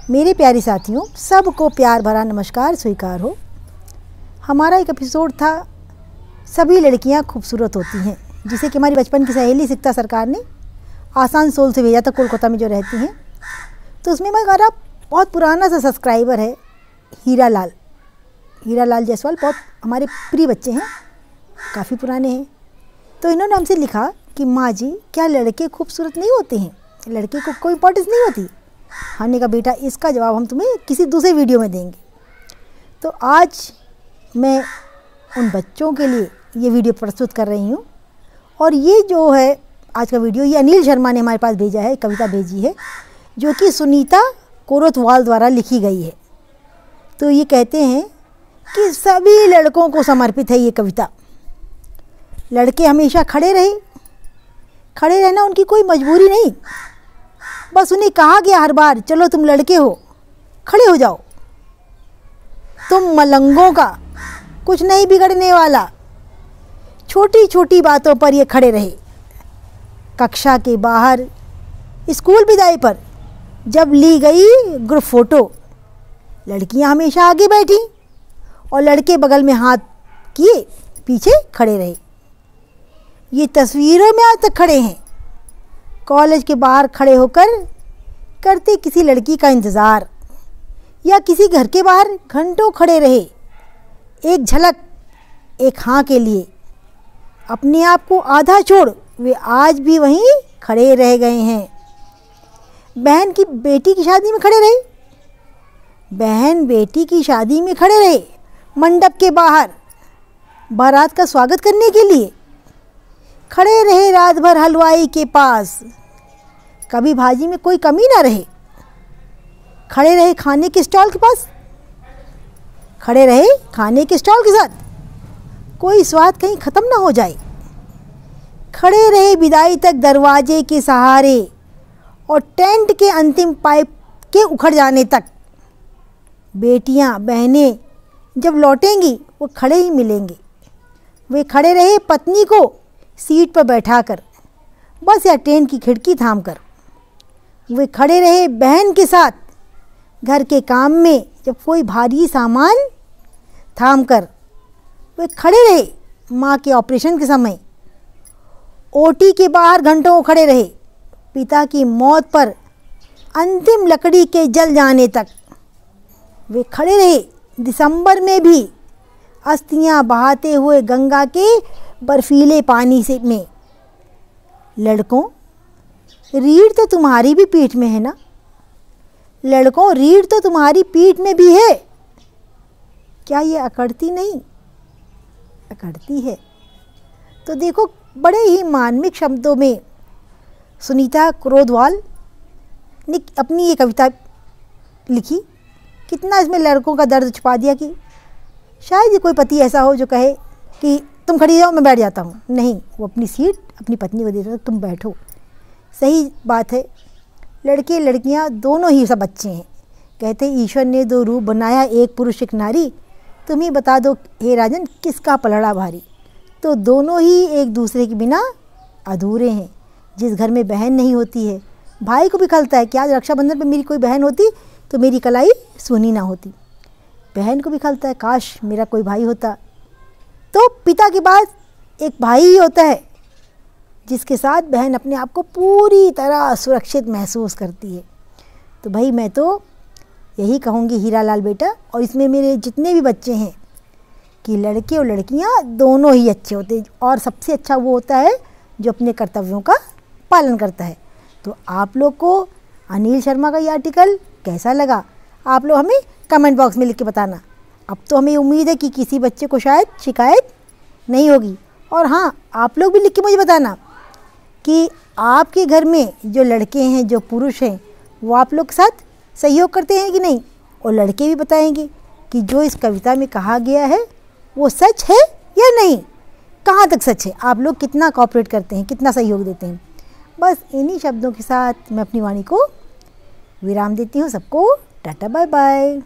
मेरे प्यारे साथियों, सबको प्यार भरा नमस्कार स्वीकार हो। हमारा एक एपिसोड था सभी लड़कियां खूबसूरत होती हैं, जिसे कि हमारी बचपन की सहेली सिकता सरकार ने आसनसोल से भेजा था, कोलकाता में जो रहती हैं। तो उसमें हमारा बहुत पुराना सा सब्सक्राइबर है हीरा लाल जायसवाल। बहुत हमारे प्रिय बच्चे हैं, काफ़ी पुराने हैं। तो इन्होंने हमसे लिखा कि माँ जी, क्या लड़के खूबसूरत नहीं होते हैं? लड़के को कोई इम्पोर्टेंस नहीं होती? हमने कहा बेटा, इसका जवाब हम तुम्हें किसी दूसरे वीडियो में देंगे। तो आज मैं उन बच्चों के लिए ये वीडियो प्रस्तुत कर रही हूँ। और ये जो है आज का वीडियो, ये अनिल शर्मा ने हमारे पास भेजा है, कविता भेजी है, जो कि सुनीता कोरोथवाल द्वारा लिखी गई है। तो ये कहते हैं कि सभी लड़कों को समर्पित है ये कविता। लड़के हमेशा खड़े रहना उनकी कोई मजबूरी नहीं, बस उन्हें कहा गया हर बार, चलो तुम लड़के हो, खड़े हो जाओ। तुम मलंगों का कुछ नहीं बिगड़ने वाला। छोटी छोटी बातों पर ये खड़े रहे। कक्षा के बाहर, स्कूल विदाई पर जब ली गई ग्रुप फोटो, लड़कियां हमेशा आगे बैठी और लड़के बगल में हाथ किए पीछे खड़े रहे। ये तस्वीरों में आज तक खड़े हैं। कॉलेज के बाहर खड़े होकर करते किसी लड़की का इंतज़ार, या किसी घर के बाहर घंटों खड़े रहे एक झलक, एक हाँ के लिए। अपने आप को आधा छोड़ वे आज भी वहीं खड़े रह गए हैं। बहन की बेटी की शादी में खड़े रहे, बहन बेटी की शादी में खड़े रहे मंडप के बाहर बारात का स्वागत करने के लिए। खड़े रहे रात भर हलवाई के पास, कभी भाजी में कोई कमी ना रहे। खड़े रहे खाने के स्टॉल के पास, खड़े रहे खाने के स्टॉल के साथ, कोई स्वाद कहीं ख़त्म ना हो जाए। खड़े रहे विदाई तक दरवाजे के सहारे और टेंट के अंतिम पाइप के उखड़ जाने तक। बेटियां बहनें जब लौटेंगी वो खड़े ही मिलेंगे। वे खड़े रहे पत्नी को सीट पर बैठाकर, बस या ट्रेन की खिड़की थामकर। वे खड़े रहे बहन के साथ घर के काम में, जब कोई भारी सामान थामकर। वे खड़े रहे माँ के ऑपरेशन के समय, ओटी के बाहर घंटों खड़े रहे पिता की मौत पर अंतिम लकड़ी के जल जाने तक। वे खड़े रहे दिसंबर में भी अस्थियां बहाते हुए गंगा के बर्फीले पानी से में। लड़कों, रीढ़ तो तुम्हारी भी पीठ में है ना? लड़कों, रीढ़ तो तुम्हारी पीठ में भी है। क्या ये अकड़ती नहीं? अकड़ती है। तो देखो, बड़े ही मार्मिक शब्दों में सुनीता कोरोथवाल ने अपनी ये कविता लिखी। कितना इसमें लड़कों का दर्द छुपा दिया कि शायद ये कोई पति ऐसा हो जो कहे कि तुम खड़ी जाओ, मैं बैठ जाता हूँ। नहीं, वो अपनी सीट अपनी पत्नी को देता है, तुम बैठो। सही बात है, लड़के लड़कियाँ दोनों ही सब अच्छे हैं। कहते ईश्वर ने दो रूप बनाया, एक पुरुष एक नारी, तुम ही बता दो हे राजन, किसका पलड़ा भारी। तो दोनों ही एक दूसरे के बिना अधूरे हैं। जिस घर में बहन नहीं होती है, भाई को भी खलता है कि आज रक्षाबंधन पर मेरी कोई बहन होती तो मेरी कलाई सुनी ना होती। बहन को भी खलता है, काश मेरा कोई भाई होता। तो पिता के बाद एक भाई ही होता है जिसके साथ बहन अपने आप को पूरी तरह सुरक्षित महसूस करती है। तो भाई, मैं तो यही कहूँगी हीरा लाल बेटा, और इसमें मेरे जितने भी बच्चे हैं, कि लड़के और लड़कियाँ दोनों ही अच्छे होते हैं। और सबसे अच्छा वो होता है जो अपने कर्तव्यों का पालन करता है। तो आप लोग को अनिल शर्मा का ये आर्टिकल कैसा लगा, आप लोग हमें कमेंट बॉक्स में लिख के बताना। अब तो हमें उम्मीद है कि किसी बच्चे को शायद शिकायत नहीं होगी। और हाँ, आप लोग भी लिख के मुझे बताना कि आपके घर में जो लड़के हैं, जो पुरुष हैं, वो आप लोग के साथ सहयोग करते हैं कि नहीं। और लड़के भी बताएंगे कि जो इस कविता में कहा गया है वो सच है या नहीं, कहाँ तक सच है। आप लोग कितना कोऑपरेट करते हैं, कितना सहयोग देते हैं। बस इन्हीं शब्दों के साथ मैं अपनी वाणी को विराम देती हूँ। सबको टाटा बाय बाय।